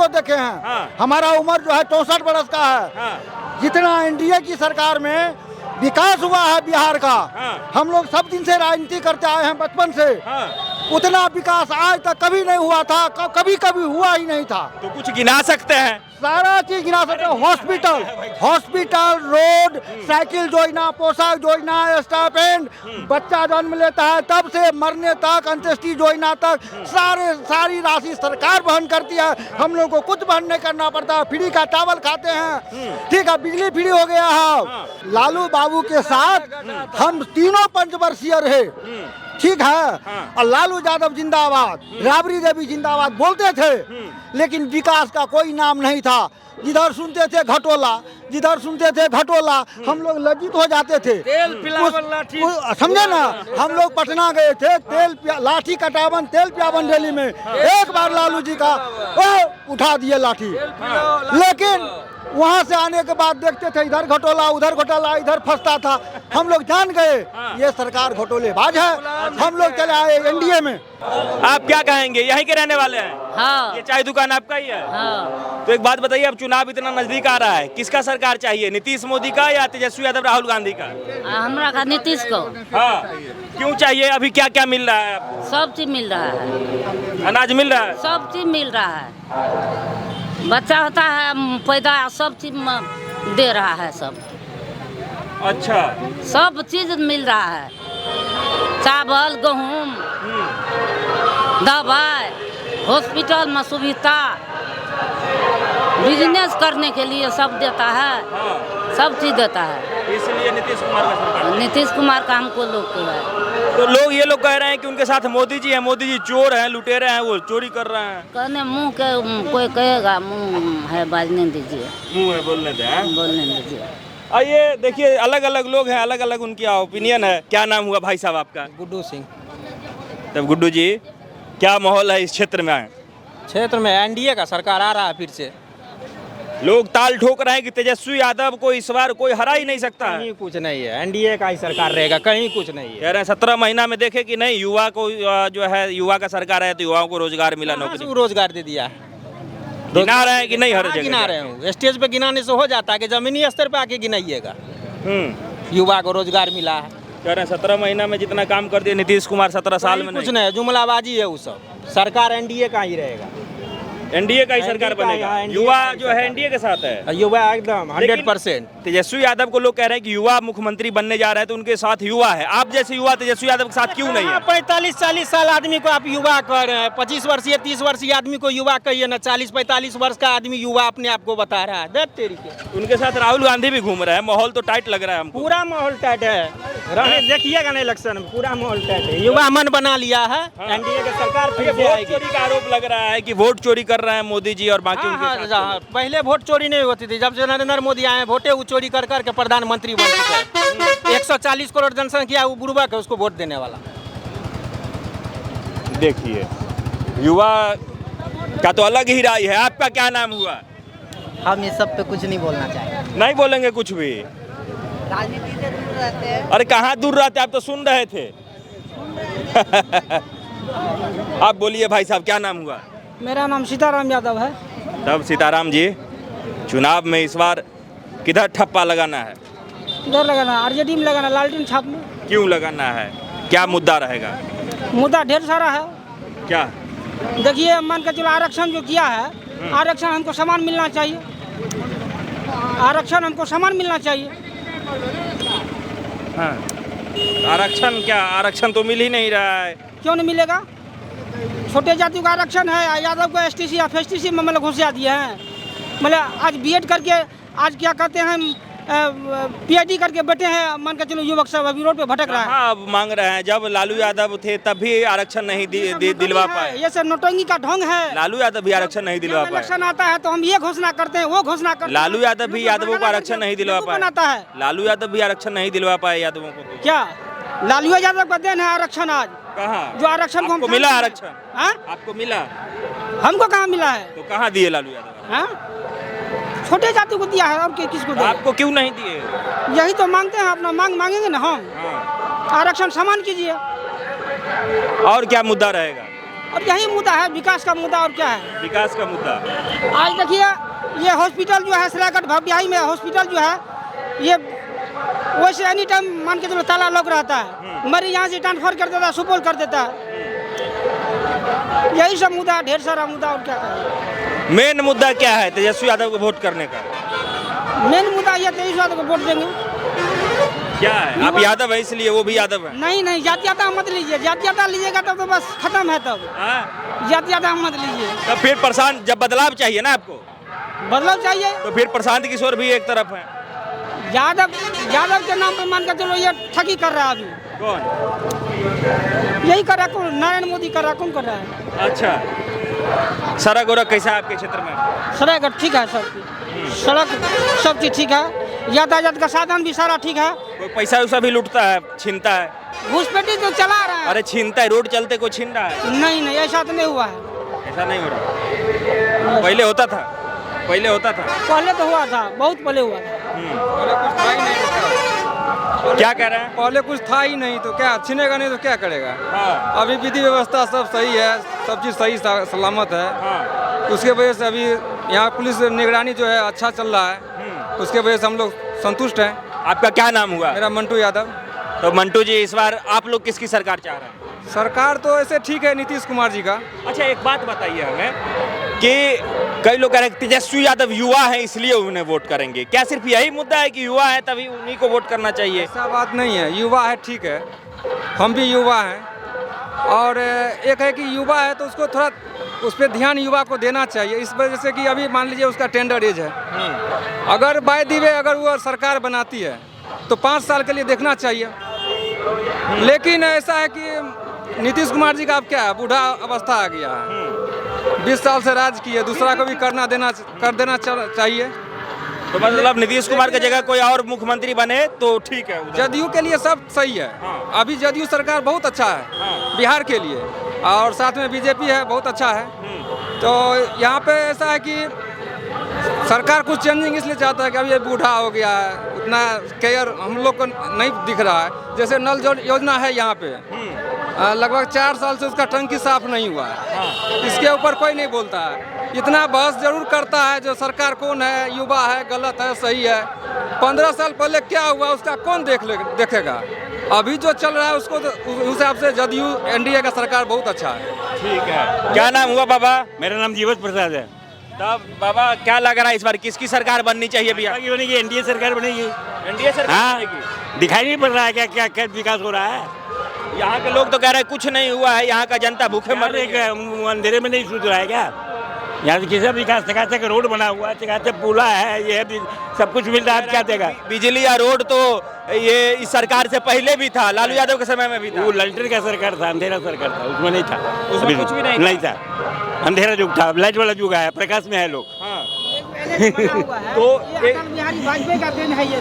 को देखे हैं। हाँ। हमारा उम्र जो है 64 बरस का है। हाँ। जितना एनडीए की सरकार में विकास हुआ है बिहार का, हाँ। हम लोग सब दिन से राजनीति करते आए हैं बचपन से, हाँ। उतना विकास आज तक कभी नहीं हुआ था, कभी कभी हुआ ही नहीं था। तो कुछ गिना सकते हैं? सारा चीज गिना सकते हैं। हॉस्पिटल, रोड, साइकिल योजना, पोशाक योजना, स्टाइपेंड, बच्चा जन्म लेता है तब से मरने तक, अंत्येष्टि योजना तक सारी राशि सरकार वहन करती है। हम लोग को कुछ वहन नहीं करना पड़ता। फ्री का चावल खाते हैं, ठीक है, बिजली फ्री हो गया है। लालू बाबू के साथ हम तीनों पंचवर्षीय रहे, ठीक है। और लालू यादव जिंदाबाद, राबड़ी देवी जिंदाबाद बोलते थे, लेकिन विकास का कोई नाम नहीं था। जिधर सुनते थे घटोला, जिधर सुनते थे घटोला, हम लोग लज्जित हो जाते थे। समझे ना, हम लोग पटना गए थे, लाठी कटावन, तेल पियावन रैली में एक बार लालू जी का उठा दिए लाठी, लेकिन वहाँ से आने के बाद देखते थे इधर घटोला उधर घोटाला, इधर फंसता था। हम लोग जान गए ये सरकार घोटालेबाज है। हम लोग चले आए एनडीए में। आप क्या कहेंगे, यहीं के रहने वाले हैं? हाँ। ये चाय दुकान आपका ही है? हाँ। तो एक बात बताइए, अब चुनाव इतना नजदीक आ रहा है, किसका सरकार चाहिए, नीतीश मोदी का या तेजस्वी यादव राहुल गांधी का? हमरा का नीतीश को। हाँ, क्यों चाहिए? अभी क्या क्या मिल रहा है आपको? सब चीज मिल रहा है, अनाज मिल रहा है? सब चीज मिल रहा है। बच्चा होता है पैदा, सब चीज दे रहा है सब। अच्छा, सब चीज मिल रहा है, चावल, गेहूँ, दवाई, हॉस्पिटल में सुविधा, बिजनेस करने के लिए सब देता है, सब चीज देता है। इसलिए नीतीश कुमार का सरकार। नीतीश कुमार का हमको लोग को है। तो लोग ये लोग कह रहे हैं कि उनके साथ मोदी जी हैं, मोदी जी चोर हैं, लुटेरे हैं, वो चोरी कर रहे हैं। कहने मुंह के कोई कहेगा, मुंह है बाजने दीजिए, मुंह है बोलने दे, बोलने दीजिए। आइए देखिए, अलग अलग लोग हैं, अलग अलग उनकी ओपिनियन है। क्या नाम हुआ भाई साहब आपका? गुड्डू सिंह। तब गुड्डू जी, क्या माहौल है इस क्षेत्र में? क्षेत्र में एनडीए का सरकार आ रहा है फिर से। लोग ताल ठोक रहे हैं कि तेजस्वी यादव को इस बार कोई हरा ही नहीं सकता है। कहीं कुछ नहीं है, एनडीए का ही सरकार रहेगा, कहीं कुछ नहीं है। कह रहे हैं 17 महीना में देखे कि नहीं, युवा को जो है, युवा का सरकार है तो युवाओं को रोजगार मिला, नौकरी रोजगार दे दिया। गिना रहे हैं कि नहीं? हर जगह गिना रहे हूँ, स्टेज पे गिनाने से हो जाता है कि जमीनी स्तर पे आके गिनाइएगा। युवा को रोजगार मिला है। कह रहे हैं 17 महीना में जितना काम कर दिया नीतीश कुमार 17 साल में कुछ नहीं, जुमलाबाजी है वो सब। सरकार एनडीए का ही रहेगा, एनडीए का ही सरकार बनेगा। युवा जो है एनडीए के साथ है, युवा एकदम 100%। तेजस्वी यादव को लोग कह रहे हैं कि युवा मुख्यमंत्री बनने जा रहे हैं, तो उनके साथ युवा है। आप जैसे युवा तेजस्वी यादव के साथ क्यों नहीं है? 45-40 साल आदमी को आप युवा कह रहे हैं, 25 वर्षीय 30 वर्षीय आदमी को युवा कहिए ना, 40-45 वर्ष का आदमी युवा अपने आप को बता रहा है। देख तेरी के उनके साथ राहुल गांधी भी घूम रहे हैं, माहौल तो टाइट लग रहा है हमको। पूरा माहौल टाइट है, देखिएगा ना इलेक्शन में पूरा माहौल टाइट है। युवा मन बना लिया है, एनडीए की सरकार फिर से आएगी। वोट चोरी का आरोप लग रहा है कि वोट चोरी कर रहे हैं मोदी जी और बाकी उनके साथ। पहले वोट चोरी नहीं होती थी, जब से नरेंद्र मोदी आए वोटे वो चोरी कर करके प्रधानमंत्री बन चुके हैं। 140 करोड़ जनसंख्या वो बुर्बक है, उसको वोट देने वाला। देखिए, युवा का तो अलग ही राय है। आपका क्या नाम हुआ? हम इस सब पे कुछ नहीं बोलना चाहेंगे। नहीं बोलेंगे कुछ भी? राजनीति से दूर रहते हैं। अरे कहाँ दूर रहते, आप तो सुन रहे थे। आप बोलिए भाई साहब, क्या नाम हुआ? मेरा नाम सीताराम यादव है। तब सीताराम जी, चुनाव में इस बार किधर ठप्पा लगाना है? इधर लगाना, आरजेडी में लगाना, लालटेन छाप में। क्यों लगाना है, क्या मुद्दा रहेगा? मुद्दा ढेर सारा है। क्या? देखिए, मान के चलो आरक्षण जो किया है, आरक्षण हमको समान मिलना चाहिए। आरक्षण हमको समान मिलना चाहिए। हाँ, आरक्षण क्या? आरक्षण तो मिल ही नहीं रहा है। क्यों नहीं मिलेगा? छोटे जाति का आरक्षण है, यादव को एसटीसी या फेसटीसी में मतलब घुसा दिए हैं। मतलब आज बीएड करके, आज क्या कहते हैं, पीएचडी करके बैठे हैं, मान के चलो युवक सब अभी रोड पे भटक रहा है। हाँ, अब मांग रहे हैं। जब लालू यादव थे तब भी आरक्षण नहीं दिलवा पाए। ये सब नौटंकी का ढंग है। लालू यादव भी आरक्षण नहीं दिलवा पाए। इलेक्शन आता है तो हम ये घोषणा करते हैं, वो घोषणा करते हैं। लालू यादव भी यादवों को आरक्षण नहीं दिलवा पाए। आता है लालू यादव भी आरक्षण नहीं दिलवा पाए यादवों को। क्या लालू यादव का देन है आरक्षण? आज कहाँ जो आरक्षण आपको मिला? आरक्षण हाँ? आपको मिला? हमको कहाँ मिला है? तो कहाँ दिए लालू यादव? हाँ? छोटे जाति को दिया है, और किसको दिया? आपको क्यों नहीं दिए? यही तो मांगते हैं, अपना मांग मांगेंगे ना हम। आरक्षण समान कीजिए। और क्या मुद्दा रहेगा? और यही मुद्दा है, विकास का मुद्दा, और क्या है। विकास का मुद्दा। आज देखिए ये हॉस्पिटल जो है सरायघाट भपटियाही में हॉस्पिटल जो है, ये वैसे एनी टाइम मान के चलो ताला लॉक रहता है, मरीज यहाँ से ट्रांसफर कर देता है, सुपौल कर देता है। यही सब मुद्दा, ढेर सारा मुद्दा, और क्या कहें। मेन मुद्दा क्या है तेजस्वी यादव को वोट करने का? मेन मुद्दा ये तेईस यादव को वोट देंगे। क्या है, आप यादव है इसलिए वो भी यादव है? नहीं, जातीयता मत लीजिए, जातीयता लीजिएगा तब तो बस खत्म है। तब जातीयता मत लीजिए। तब फिर प्रशांत, जब बदलाव चाहिए ना आपको, बदलाव चाहिए, तो फिर प्रशांत किशोर भी एक तरफ है। यादव के नाम पे मान कर चलो ये ठगी कर रहा है अभी। कौन? यही कर रहा है, कौन? नरेंद्र मोदी कर रहा है, कौन कर रहा है? अच्छा, सड़क वड़क कैसा है आपके क्षेत्र में? सड़क ठीक है, सब सड़क सब चीज ठीक है, यातायात का साधन भी सारा ठीक है। कोई पैसा वैसा भी लूटता है, छीनता है? घुसपैठी तो चला रहा है। अरे छीनता है, रोड चलते कोई छीन रहा है? नहीं, ऐसा तो नहीं हुआ है। ऐसा नहीं हो रहा, पहले होता था, पहले होता था, पहले तो हुआ था, बहुत पहले हुआ था। क्या कह रहे हैं? पहले कुछ था ही नहीं, तो क्या छीनेगा नहीं तो क्या करेगा। हाँ। अभी विधि व्यवस्था सब सही है, सब चीज़ सही सलामत है। हाँ। उसके वजह से अभी यहाँ पुलिस निगरानी जो है अच्छा चल रहा है, उसके वजह से हम लोग संतुष्ट हैं। आपका क्या नाम हुआ? मेरा मंटू यादव। तो मंटू जी, इस बार आप लोग किसकी सरकार चाह रहे हैं? सरकार तो ऐसे ठीक है नीतीश कुमार जी का। अच्छा, एक बात बताइए हमें कि कई लोग कह रहे हैं तेजस्वी यादव युवा है इसलिए उन्हें वोट करेंगे, क्या सिर्फ यही मुद्दा है कि युवा है तभी उन्हीं को वोट करना चाहिए? ऐसा बात नहीं है, युवा है ठीक है, हम भी युवा हैं, और एक है कि युवा है तो उसको थोड़ा उस पर ध्यान युवा को देना चाहिए। इस वजह से कि अभी मान लीजिए उसका टेंडर एज है, अगर बाय दी वे अगर वो सरकार बनाती है तो 5 साल के लिए देखना चाहिए। लेकिन ऐसा है कि नीतीश कुमार जी का अब क्या है, बूढ़ा अवस्था आ गया है, 20 साल से राज किए, दूसरा को भी कर देना चाहिए। तो मतलब नीतीश कुमार की जगह कोई और मुख्यमंत्री बने तो ठीक है? जदयू के लिए सब सही है। हाँ। अभी जदयू सरकार बहुत अच्छा है। हाँ। बिहार के लिए, और साथ में बीजेपी है, बहुत अच्छा है। तो यहाँ पे ऐसा है कि सरकार कुछ चेंजिंग इसलिए चाहता है कि अभी ये बूढ़ा हो गया है, उतना केयर हम लोग को नहीं दिख रहा है। जैसे नल जल योजना है यहाँ पे, लगभग 4 साल से उसका टंकी साफ नहीं हुआ है। इसके ऊपर कोई नहीं बोलता है। इतना बहस जरूर करता है जो सरकार कौन है, युवा है, गलत है, सही है। 15 साल पहले क्या हुआ उसका कौन देखेगा। अभी जो चल रहा है उसको तो उस हिसाब से जदयू एनडीए का सरकार बहुत अच्छा है। ठीक है। क्या नाम हुआ बाबा? मेरा नाम जीवत प्रसाद है। तब बाबा क्या लग रहा है इस बार किसकी सरकार बननी चाहिए भैया? बनेगी, एनडीए सरकार बनेगी। एनडीए सरकार हाँ, बनेगी। दिखाई नहीं पड़ रहा है क्या क्या क्या विकास हो रहा है। यहाँ के लोग तो कह रहे हैं कुछ नहीं हुआ है, यहाँ का जनता भूखे मर रही है। अंधेरे में नहीं सूझ रहा है क्या? यहाँ से किसी विकास चकाचक रोड बना हुआ है, चकाचक पुला है, ये भी सब कुछ मिल रहा है, क्या देगा? बिजली या रोड तो ये इस सरकार से पहले भी था, लालू यादव के समय में भी था। वो ललटेन का सरकार था, अंधेरा सरकार था, उसमें नहीं था। उसमें कुछ भी नहीं था, अंधेरा युग था। लाइट वाला युग है, प्रकाश में है लोग। हाँ। तो अटल बिहारी वाजपेयी का देन है ये।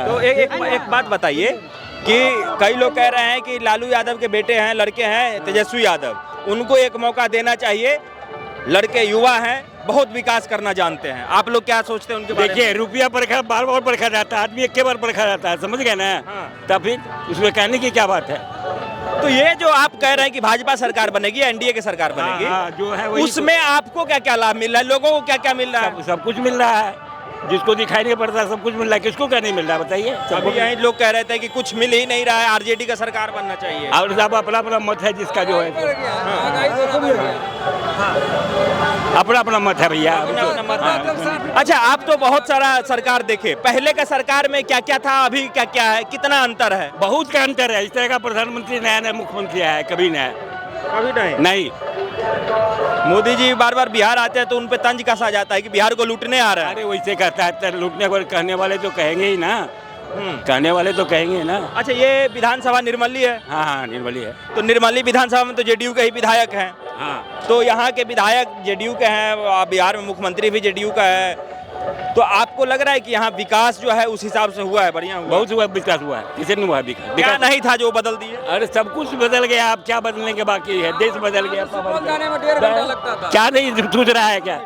तो एक बात बताइए कि कई लोग कह रहे हैं कि लालू यादव के बेटे हैं, लड़के हैं तेजस्वी यादव, उनको एक मौका देना चाहिए। लड़के युवा हैं, बहुत विकास करना जानते हैं। आप लोग क्या सोचते हैं उनके बारे में? देखिए, रुपया परखा बार बार परखा जाता है, आदमी एक के बार परखा जाता है, समझ गए ना? हाँ। तब फिर उसमें कहने की क्या बात है? तो ये जो आप कह रहे हैं कि भाजपा सरकार बनेगी, एनडीए की सरकार बनेगी, हाँ, जो है वही उसमें आपको क्या क्या लाभ मिल रहा है, लोगों को क्या क्या मिल रहा है? सब कुछ मिल रहा है, जिसको दिखाई नहीं पड़ता सब कुछ मिल रहा है। किसको क्या नहीं मिल रहा बताइए? अभी यही लोग कह रहे थे कि कुछ मिल ही नहीं रहा है, आरजेडी का सरकार बनना चाहिए। और साहब अपना अपना मत है जिसका जो है, अपना अपना मत है भैया। अच्छा, आप तो बहुत सारा सरकार देखे, पहले का सरकार में क्या क्या था, अभी क्या क्या है, कितना अंतर है? बहुत का अंतर है। इस तरह का प्रधानमंत्री नया नया मुख्यमंत्री आया है, कभी नहीं। मोदी जी बार बार बिहार आते हैं तो उन पे तंज कसा जाता है कि बिहार को लूटने आ रहा है। अरे वैसे कहता है, लूटने को कहने वाले तो कहेंगे ही ना, कहने वाले तो कहेंगे ना। अच्छा, ये विधानसभा निर्मली है? हाँ, निर्मली है। तो निर्मली विधानसभा में तो जेडीयू के ही विधायक हैं। हाँ। तो यहाँ के विधायक जेडीयू के हैं, बिहार में मुख्यमंत्री भी जेडीयू का है, तो आपको लग रहा है कि यहाँ विकास जो है उस हिसाब से हुआ है, बढ़िया हुआ? बहुत हुआ विकास हुआ है, किसी ने हुआ विकास? क्या नहीं था जो बदल दिए? अरे सब कुछ बदल गया, आप क्या बदलने के बाकी है? देश बदल गया, जाने में 1.5 घंटा लगता था। क्या नहीं सूझ रहा है क्या?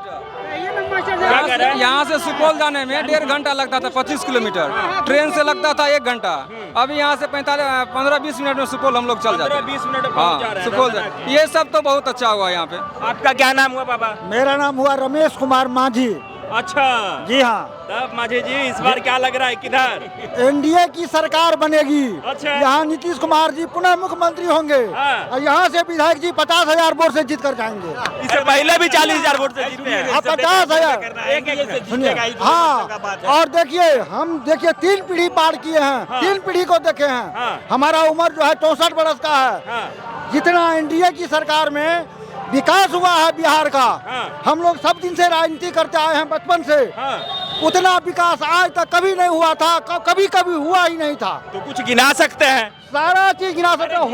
क्या कह रहे हैं? यहाँ से सुपौल जाने में 1.5 घंटा लगता था, 25 किलोमीटर। ट्रेन से लगता था 1 घंटा। अभी यहाँ से 15-20 मिनट में सुपौल हम लोग चल जाते हैं। 15-20 मिनट में पहुंच जा हाँ, रहे हैं। सुपौल ये सब तो बहुत अच्छा हुआ यहाँ पे। आपका क्या नाम हुआ बाबा? मेरा नाम हुआ रमेश कुमार माझी। अच्छा, जी हाँ, तब माझी जी इस बार क्या लग रहा है, किधर? एनडीए की सरकार बनेगी। अच्छा। यहाँ नीतीश कुमार जी पुनः मुख्यमंत्री होंगे। हाँ। और यहाँ से विधायक जी 50,000 वोट से जीत कर जाएंगे। इससे पहले भी 40,000 वोट से जीते हैं। अब 50,000 एक सुनिए। हाँ, और देखिए हम 3 पीढ़ी पार किए हैं। हाँ। 3 पीढ़ी को देखे हैं। हाँ। हमारा उम्र जो है 64 बरस का है। हाँ। जितना एनडीए की सरकार में विकास हुआ है बिहार का, हाँ। हम लोग सब दिन से राजनीति करते आए हैं बचपन से, हाँ। उतना विकास आज तक कभी नहीं हुआ था, कभी हुआ ही नहीं था। तो कुछ गिना सकते हैं? सारा चीज गिना सकते हैं।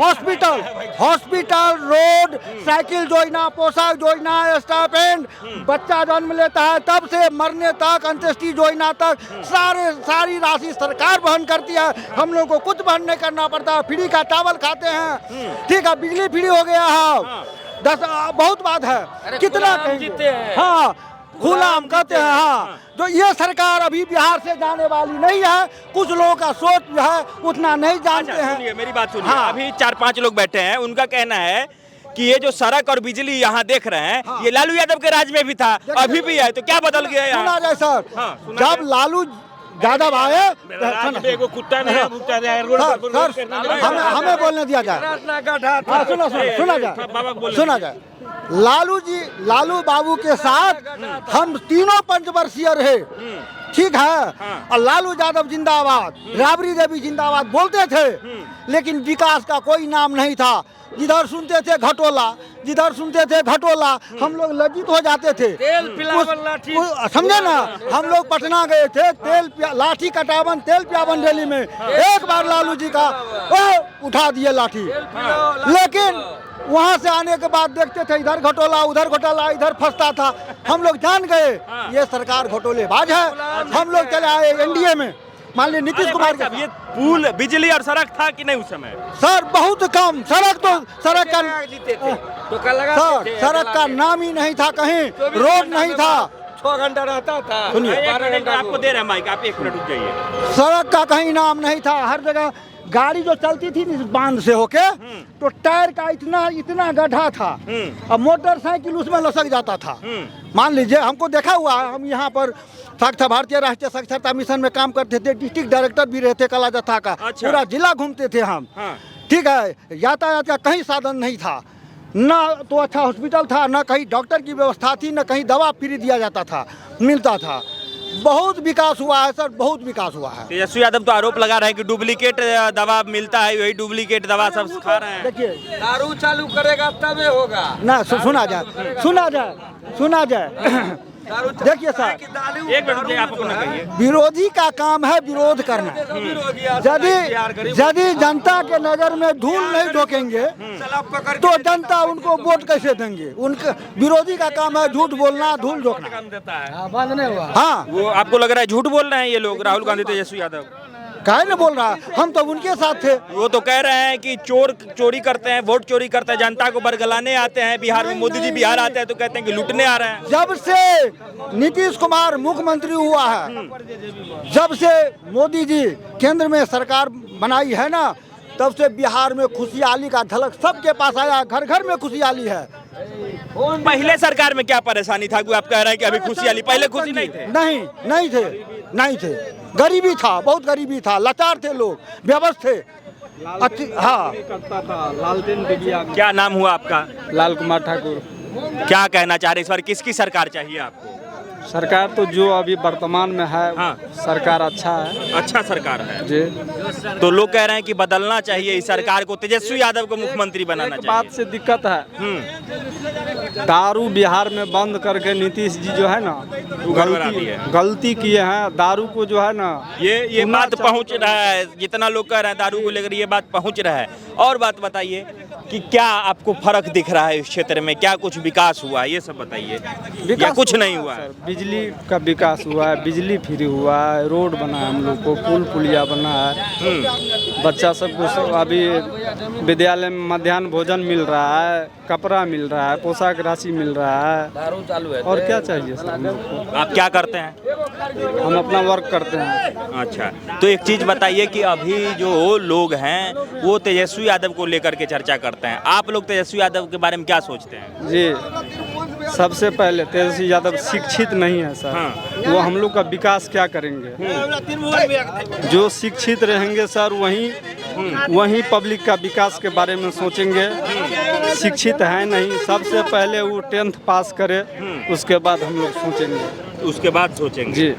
हॉस्पिटल, रोड, साइकिल योजना, पोशाक योजना, स्टाइपेंड, बच्चा जन्म लेता है तब से मरने तक, अंत्येष्टि योजना तक सारी राशि सरकार वहन करती है। हम लोग को कुछ वहन नहीं करना पड़ता। फ्री का चावल खाते हैं, ठीक है, बिजली फ्री हो गया है। 10 बहुत बात है, कितना कहेंगे? हाँ, गुलाम कहते हैं। हाँ, जो ये सरकार अभी बिहार से जाने वाली नहीं है। कुछ लोगों का सोच जो है उतना नहीं जानते अच्छा, हैं। सुनिए मेरी बात सुनिए। हाँ। अभी 4-5 लोग बैठे हैं, उनका कहना है कि ये जो सड़क और बिजली यहाँ देख रहे हैं, ये लालू यादव के राज में भी था, अभी भी है, तो क्या बदल गया सुना यहाँ? जाए सर, हाँ, सुना जब लालू यादव आए, कुत्ता नहीं हमें बोलने दिया जाए। हाँ, सुना जाए। लालू बाबू के साथ हम तीनों पंचवर्षीय रहे, ठीक है। और लालू यादव जिंदाबाद, राबड़ी देवी जिंदाबाद बोलते थे, लेकिन विकास का कोई नाम नहीं था। जिधर सुनते थे घटोला, जिधर सुनते थे घटोला, हम लोग लज्जित हो जाते थे। समझे ना, हम लोग पटना गए थे, लाठी कटावन, तेल पियावन रैली में एक बार लालू जी का उठा दिए लाठी। लेकिन वहाँ से आने के बाद देखते थे इधर घटोला, उधर घोटाला, इधर फंसता था। हम लोग जान गए ये सरकार घोटोलेबाज है। हम लोग चले आए एनडीए में। मान लीजिए नीतीश कुमार का ये पुल, बिजली और सड़क था कि नहीं उस समय? सर बहुत कम। सड़क का नाम ही नहीं था, कहीं रोड नहीं था। 6 घंटा रहता था। सुनिए, 12 घंटा आपको दे रहे हैं माइक, आप 1 मिनट रुक जाइए। सड़क का कहीं नाम नहीं था। हर जगह गाड़ी जो चलती थी इस बांध से होके, तो टायर का इतना गड्ढा था और मोटरसाइकिल उसमें लसक जाता था। मान लीजिए, हमको देखा हुआ है, हम यहाँ पर भारतीय राष्ट्रीय साक्षरता मिशन में काम करते थे, डिस्ट्रिक्ट डायरेक्टर भी रहते कला जत्था का। अच्छा। पूरा जिला घूमते थे हम। ठीक है, यातायात का कहीं साधन नहीं था, ना तो अच्छा हॉस्पिटल था, ना कहीं डॉक्टर की व्यवस्था थी, ना कहीं दवा फ्री दिया जाता था, मिलता था। बहुत विकास हुआ है सर, बहुत विकास हुआ है। तेजस्वी यादव तो आरोप लगा रहे हैं कि डुप्लीकेट दवा मिलता है, वही डुप्लीकेट दवा सब खा रहे हैं। देखिए, दारू चालू करेगा तबे होगा ना सुना जाए। देखिए सर, 1 मिनट रुकिए, आप अपना कहिए। विरोधी का काम है विरोध करना। यदि जनता के नजर में धूल नहीं ढोकेंगे तो जनता उनको वोट कैसे देंगे? उनके विरोधी का काम है झूठ बोलना, धूल ढोकना। बंद नहीं हुआ। हाँ, वो आपको लग रहा है झूठ बोल रहे हैं ये लोग, राहुल गांधी, तेजस्वी यादव? काहे नहीं बोल रहा, हम तो उनके साथ थे। वो तो कह रहे हैं कि चोर चोरी करते हैं, वोट चोरी करते हैं, जनता को बरगलाने आते हैं बिहार में। मोदी जी बिहार आते हैं तो कहते हैं कि लूटने आ रहे हैं। जब से नीतीश कुमार मुख्यमंत्री हुआ है, जब से मोदी जी केंद्र में सरकार बनाई है ना, तब से बिहार में खुशहाली का झलक सबके पास आया। घर घर में खुशहाली है। पहले सरकार में क्या परेशानी था कि आप कह रहे हैं कि अभी खुशहाली? पहले खुशी नहीं थे? नहीं थे। गरीबी था, बहुत गरीबी था, लाचार थे लोग, बेबस थे। हाँ, क्या नाम हुआ आपका? लाल कुमार ठाकुर। क्या कहना चाह रहे इस बार किसकी सरकार चाहिए आपको? सरकार तो जो अभी वर्तमान में है, हाँ। सरकार अच्छा है। अच्छा सरकार है जी। तो लोग कह रहे हैं कि बदलना चाहिए इस सरकार को, तेजस्वी यादव को मुख्यमंत्री बनाना एक चाहिए। बात से दिक्कत है, दारू बिहार में बंद करके नीतीश जी जो है ना गलती किए हैं। दारू को जो है ना, ये बात पहुंच रहा है, जितना लोग कह रहे हैं दारू को लेकर ये बात पहुंच रहा है। और बात बताइए कि क्या आपको फर्क दिख रहा है इस क्षेत्र में, क्या कुछ विकास हुआ है, ये सब बताइए, या कुछ नहीं हुआ है? बिजली का विकास हुआ है, बिजली फ्री हुआ है, रोड बना है, हम लोग को पुल पुलिया बना है, बच्चा सबको अभी विद्यालय में मध्याह्न भोजन मिल रहा है, कपड़ा मिल रहा है, पोशाक राशि मिल रहा है, दारू चालू है। और क्या चाहिए सर हम लोग को? आप क्या करते हैं? हम अपना वर्क करते हैं। अच्छा, तो एक चीज़ बताइए कि अभी जो लोग हैं वो तेजस्वी यादव को लेकर के चर्चा करते हैं, आप लोग तेजस्वी यादव के बारे में क्या सोचते हैं? जी, सबसे पहले तेजस्वी यादव शिक्षित नहीं है सर। हाँ। वो हम लोग का विकास क्या करेंगे? जो शिक्षित रहेंगे सर वहीं पब्लिक का विकास के बारे में सोचेंगे। शिक्षित है नहीं, सबसे पहले वो 10th पास करे, उसके बाद हम लोग सोचेंगे। उसके बाद सोचेंगे जी।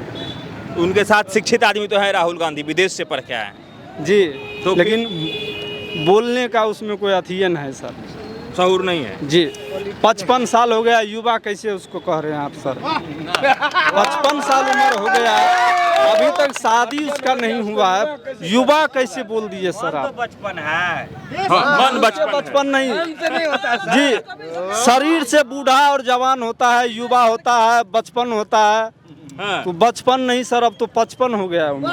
उनके साथ शिक्षित आदमी तो है राहुल गांधी, विदेश से पढ़ के आए हैं। जी, तो लेकिन बोलने का उसमें कोई अथियन है सर, शऊर नहीं है। जी। 55 साल हो गया, युवा कैसे उसको कह रहे हैं आप सर? 55 साल उम्र हो गया है, अभी तक शादी उसका नहीं हुआ है, युवा कैसे बोल दिए सर आप? बचपन है, मन बचपन नहीं जी, शरीर से बूढ़ा और जवान होता है, युवा होता है, बचपन होता है। हाँ। तो बचपन नहीं सर, अब तो 55 हो गया उम्र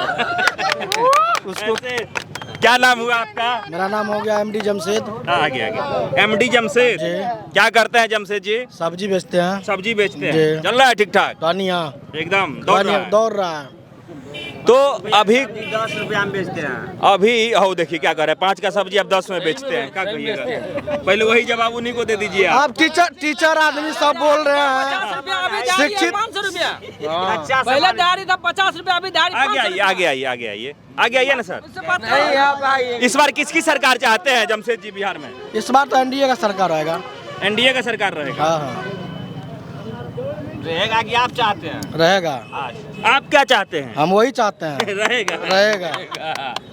उसको। क्या नाम हुआ आपका? मेरा नाम हो गया एमडी जमशेद। आगे एमडी जमशेद। क्या करते हैं जमशेद जी? सब्जी बेचते हैं। सब्जी बेचते हैं, चल रहा है ठीक ठाक? धनिया एकदम दौड़ रहा है। तो अभी 10 रुपया में बेचते हैं। अभी हो देखिए क्या कर रहे हैं, 5 का सब्जी अब 10 में बेचते हैं, क्या कहिएगा? पहले वही जवाब उन्हीं को दे दीजिए आप। अब टीचर आदमी सब बोल रहे हैं शिक्षित। 500 रुपया अच्छा, पहले दिहाड़ी था 50 रुपया, अभी दिहाड़ी आगे आइए ना सर। इस बार किसकी सरकार चाहते हैं जमशेद जी बिहार में? इस बार तो एनडीए का सरकार रहेगा। एनडीए का सरकार रहेगा? हाँ, रहेगा कि आप चाहते हैं? रहेगा। आप क्या चाहते हैं? हम वही चाहते हैं। रहेगा।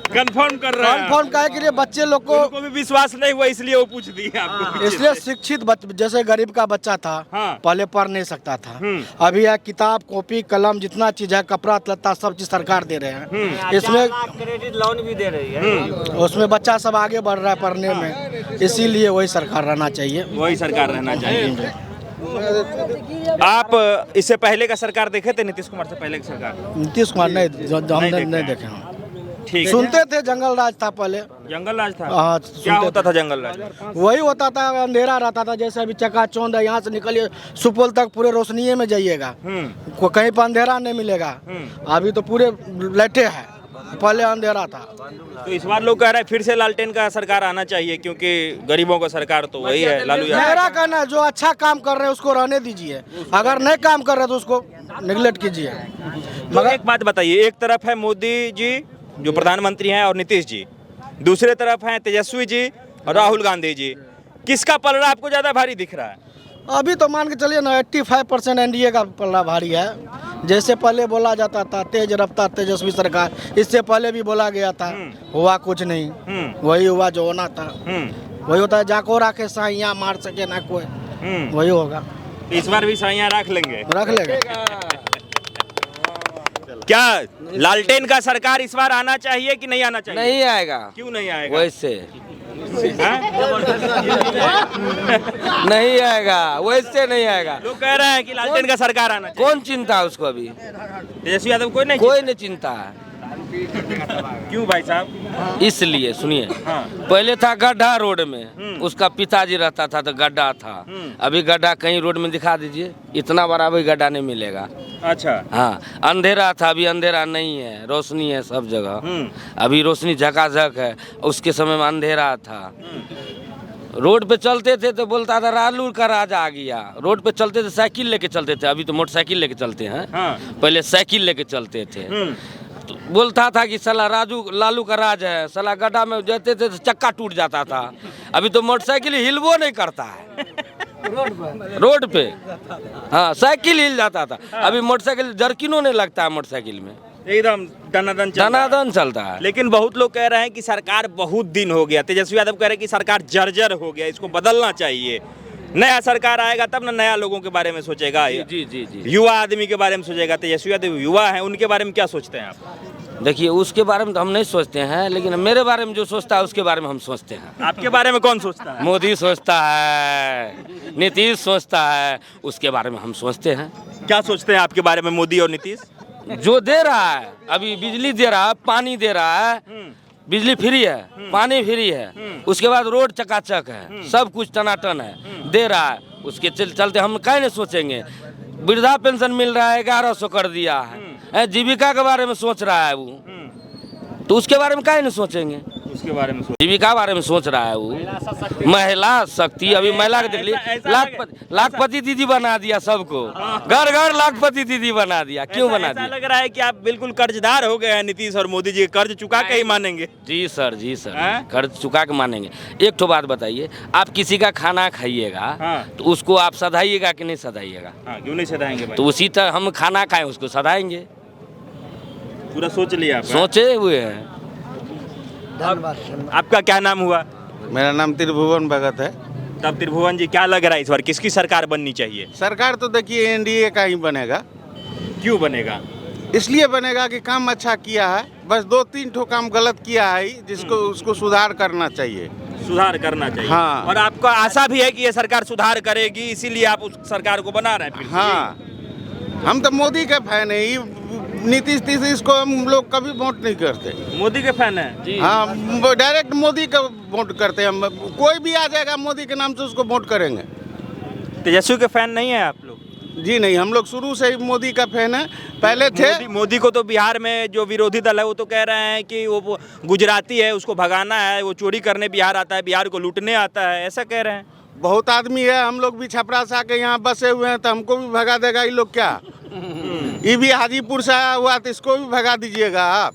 कंफर्म कर रहे हैं? कंफर्म काहे के लिए बच्चे लोग को उनको भी विश्वास नहीं हुआ इसलिए वो पूछ दिए आपको। इसलिए शिक्षित जैसे गरीब का बच्चा था, हाँ। पहले पढ़ नहीं सकता था, अभी है किताब कॉपी कलम जितना चीज है, कपड़ा लत्ता सब चीज सरकार दे रहे हैं। इसमें क्रेडिट लोन भी दे रही है। उसमें बच्चा सब आगे बढ़ रहा है पढ़ने में, इसीलिए वही सरकार रहना चाहिए। वही सरकार रहना चाहिए। आप इससे पहले का सरकार देखे थे, नीतीश कुमार से पहले की सरकार? नीतीश कुमार हमने नहीं देखे हैं। ठीक है। सुनते थे जंगल राज था पहले। जंगल राज था? हाँ, क्या होता था जंगल राज? वही होता था, अंधेरा रहता था, जैसे अभी चकाचौंध है, यहाँ से निकलिए सुपौल तक पूरे रोशनीये में जाइएगा, कहीं पर अंधेरा नहीं मिलेगा। अभी तो पूरे लाइटें है, पहले अंधेरा था। तो इस बार लोग कह रहे हैं फिर से लालटेन का सरकार आना चाहिए, क्योंकि गरीबों का सरकार तो वही है लालू यादव। मेरा कहना है जो अच्छा काम कर रहे हैं उसको रहने दीजिए, अगर नहीं काम कर रहे तो उसको निगलेक्ट कीजिए। मगर एक बात बताइए, एक तरफ है मोदी जी जो प्रधानमंत्री हैं और नीतीश जी, दूसरे तरफ हैं तेजस्वी जी और राहुल गांधी जी, किसका पलड़ा आपको ज्यादा भारी दिख रहा है? अभी तो मान के चलिए ना 85% एनडीए का पलड़ा भारी है। जैसे पहले बोला जाता था तेज रफ्तार तेजस्वी सरकार, इससे पहले भी बोला गया था, हुआ कुछ नहीं, वही हुआ जो होना था। वही होता है, जाको राखे साइयाँ मार सके ना कोई, वही होगा। इस बार भी साइयाँ रख लेंगे? रख लेंगे। क्या लालटेन का सरकार इस बार आना चाहिए कि नहीं आना चाहिए? नहीं आएगा। क्यों नहीं आएगा? वैसे नहीं आएगा, वैसे नहीं आएगा। लोग कह रहे हैं कि लालटेन का सरकार आना चाहिए। कौन चिंता उसको? अभी तेजस्वी यादव कोई नहीं चिंता है। क्यों भाई साहब? इसलिए सुनिए, हाँ। पहले था गड्ढा रोड में, उसका पिताजी रहता था तो गड्ढा था। अभी गड्ढा कहीं रोड में दिखा दीजिए, इतना बड़ा भी गड्ढा नहीं मिलेगा। अच्छा। हाँ, अंधेरा था, अभी अंधेरा नहीं है, रोशनी है सब जगह। अभी रोशनी झकाझक है, उसके समय में अंधेरा था। रोड पे चलते थे तो बोलता था लालू का राज आ गया। रोड पे चलते थे साइकिल लेके चलते थे, अभी तो मोटरसाइकिल लेके चलते हैं। हाँ। पहले साइकिल लेके चलते थे। तो बोलता था कि साला लालू का राज है, साला गड्ढा में जाते थे तो चक्का टूट जाता था। अभी तो मोटरसाइकिल हिलबो नहीं करता है रोड पे। हाँ, साइकिल हिल जाता था, अभी मोटरसाइकिल जर्किनों नहीं लगता है मोटरसाइकिल में, एकदम दनादन चलता है। लेकिन बहुत लोग कह रहे हैं कि सरकार बहुत दिन हो गया, तेजस्वी यादव कह रहे हैं कि सरकार जर्जर हो गया, इसको बदलना चाहिए, नया सरकार आएगा तब ना नया लोगों के बारे में सोचेगा। जी जी जी, युवा आदमी के बारे में सोचेगा। तेजस्वी यादव युवा हैं, उनके बारे में क्या सोचते हैं आप? देखिए उसके बारे में तो हम नहीं सोचते हैं, लेकिन मेरे बारे में जो सोचता है उसके बारे में हम सोचते हैं। आपके बारे में कौन सोचता है? मोदी सोचता है, नीतीश सोचता है, उसके बारे में हम सोचते हैं। क्या सोचते हैं आपके बारे में मोदी और नीतीश? जो दे रहा है, अभी बिजली दे रहा है, पानी दे रहा है, बिजली फ्री है, पानी फ्री है, उसके बाद रोड चकाचक है, सब कुछ टनाटन है, दे रहा है। उसके चलते हम काहे नहीं सोचेंगे? वृद्धा पेंशन मिल रहा है, 1100 कर दिया है, जीविका के बारे में सोच रहा है वो, तो उसके बारे में काहे नहीं सोचेंगे? उसके बारे में जीविका बारे में सोच रहा है वो। महिला शक्ति, अभी महिला के देख लीजिए, लाखपति दीदी बना दिया सबको, घर घर लाखपति दीदी बना दिया। क्यों बना दिया? लग रहा है कि आप बिल्कुल कर्जदार हो गए हैं नीतीश और मोदी जी, कर्ज चुका के ही मानेंगे। जी सर, कर्ज चुका के मानेंगे। एक तो बात बताइए, आप किसी का खाना खाइएगा तो उसको आप सधाइएगा कि नहीं सधाइएगा? क्यों नहीं सधाएंगे भाई? तो उसी तरह हम खाना खाएं उसको सधाएंगे। पूरा सोच लिया आप? सोचे हुए हैं। आपका क्या नाम हुआ? मेरा नाम त्रिभुवन भगत है। तब त्रिभुवन जी, क्या लग रहा है इस बार किसकी सरकार बननी चाहिए? सरकार तो देखिए एनडीए का ही बनेगा। क्यों बनेगा? इसलिए बनेगा कि काम अच्छा किया है, बस 2-3 ठो काम गलत किया है जिसको उसको सुधार करना चाहिए। सुधार करना चाहिए। हाँ। और आपको आशा भी है कि ये सरकार सुधार करेगी, इसीलिए आप उस सरकार को बना रहे हैं? हाँ, हम तो मोदी के फैन है, नीतीश को हम लोग कभी वोट नहीं करते। मोदी के फैन है? हाँ, डायरेक्ट मोदी का वोट करते हैं हम। कोई भी आ जाएगा मोदी के नाम से उसको वोट करेंगे। तेजस्वी के फैन नहीं है आप लोग? जी नहीं, हम लोग शुरू से ही मोदी का फैन है, पहले थे। मोदी को तो बिहार में जो विरोधी दल है वो तो कह रहे हैं कि वो गुजराती है, उसको भगाना है, वो चोरी करने बिहार आता है, बिहार को लूटने आता है, ऐसा कह रहे हैं। बहुत आदमी है, हम लोग भी छपरा से आके यहाँ बसे हुए हैं, तो हमको भी भगा देगा ये लोग क्या? ये भी हाजीपुर से आया हुआ, तो इसको भी भगा दीजिएगा आप।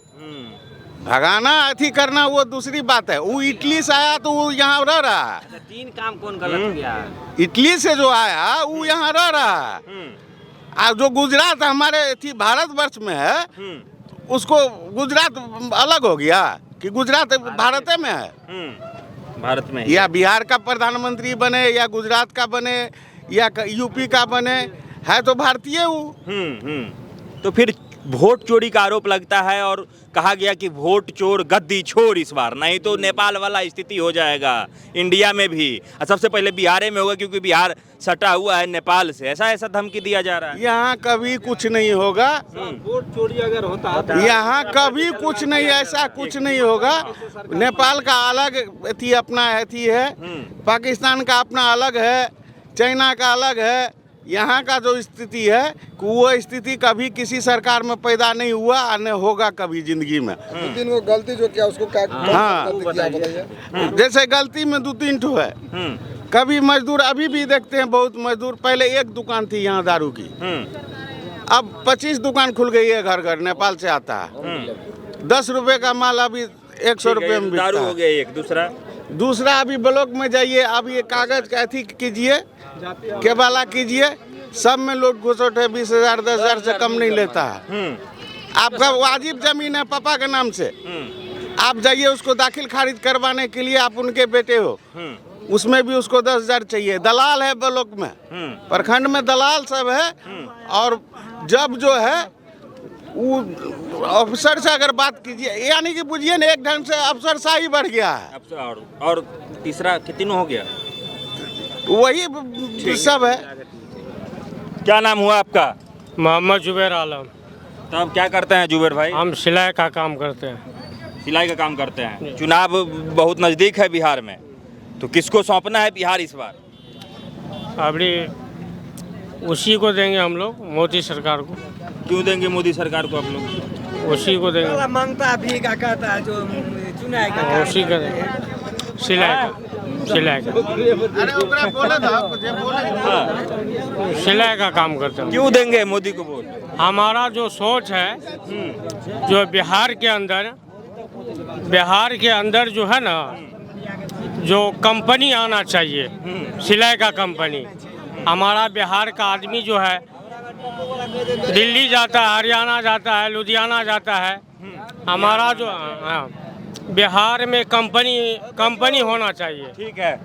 भगाना अथी करना वो दूसरी बात है। वो इटली से आया तो वो यहाँ रह रहा है। 3 काम कौन गलत किया? इटली से जो आया वो यहाँ रह रहा है। और जो गुजरात हमारे थी भारतवर्ष में है, उसको गुजरात अलग हो गया कि गुजरात भारत में है? भारत में या बिहार का प्रधानमंत्री बने या गुजरात का बने या यूपी का बने, है तो भारतीय वो। तो फिर वोट चोरी का आरोप लगता है और कहा गया कि वोट चोर गद्दी छोड़ इस बार, नहीं तो नेपाल वाला स्थिति हो जाएगा इंडिया में भी, और सबसे पहले बिहार में होगा क्योंकि बिहार सटा हुआ है नेपाल से। ऐसा धमकी दिया जा रहा है। यहाँ कभी कुछ नहीं होगा। वोट चोरी अगर होता यहाँ कभी कुछ नहीं, ऐसा कुछ नहीं होगा। नेपाल का अलग अथी अपना अथी है, पाकिस्तान का अपना अलग है, चाइना का अलग है। यहाँ का जो स्थिति है वो स्थिति कभी किसी सरकार में पैदा नहीं हुआ और न होगा कभी जिंदगी में। 2-3 गलती जो किया उसको क्या? हाँ, जैसे गलती में 2-3 ठो है। कभी मजदूर, अभी भी देखते हैं बहुत मजदूर, पहले एक दुकान थी यहाँ दारू की, अब 25 दुकान खुल गई है, घर घर नेपाल से आता है। 10 रुपए का माल अभी 100 रुपए में बिकता दारू है। हो गया एक। दूसरा अभी ब्लॉक में जाइए, अब ये कागज का अथी कीजिए, केवाला कीजिए, सब में लोग घुसोट है, 20,000 10,000 से कम नहीं लेता है। आपका वाजिब जमीन है पापा के नाम से, आप जाइए उसको दाखिल खारिज करवाने के लिए, आप उनके बेटे हो, उसमें भी उसको 10,000 चाहिए। दलाल है ब्लॉक में, प्रखंड में दलाल सब है। और जब जो है वो अफसर से अगर बात कीजिए, यानी कि बुझिए ना, एक ढंग से अफसर शाही बढ़ गया है। और तीसरा कितनों हो गया? वही सब है। क्या नाम हुआ आपका? मोहम्मद जुबैर आलम। तो आप क्या करते हैं जुबैर भाई? हम सिलाई का काम करते हैं। सिलाई का काम करते हैं। चुनाव बहुत नज़दीक है बिहार में, तो किसको सौंपना है बिहार इस बार? अभी उसी को देंगे हम लोग, मोदी सरकार को। क्यों देंगे मोदी सरकार को आप लोग? उसी को देंगे। मांगता भी का कहता है जो चुनाएगा, उसी का देंगे। सिलाई का काम करते हैं। क्यों देंगे मोदी को वोट? हमारा जो सोच है, जो बिहार के अंदर जो है ना, जो कंपनी आना चाहिए, सिलाई का कंपनी। हमारा बिहार का आदमी जो है दिल्ली जाता है, हरियाणा जाता है, लुधियाना जाता है। हमारा जो बिहार में कंपनी होना चाहिए। ठीक है।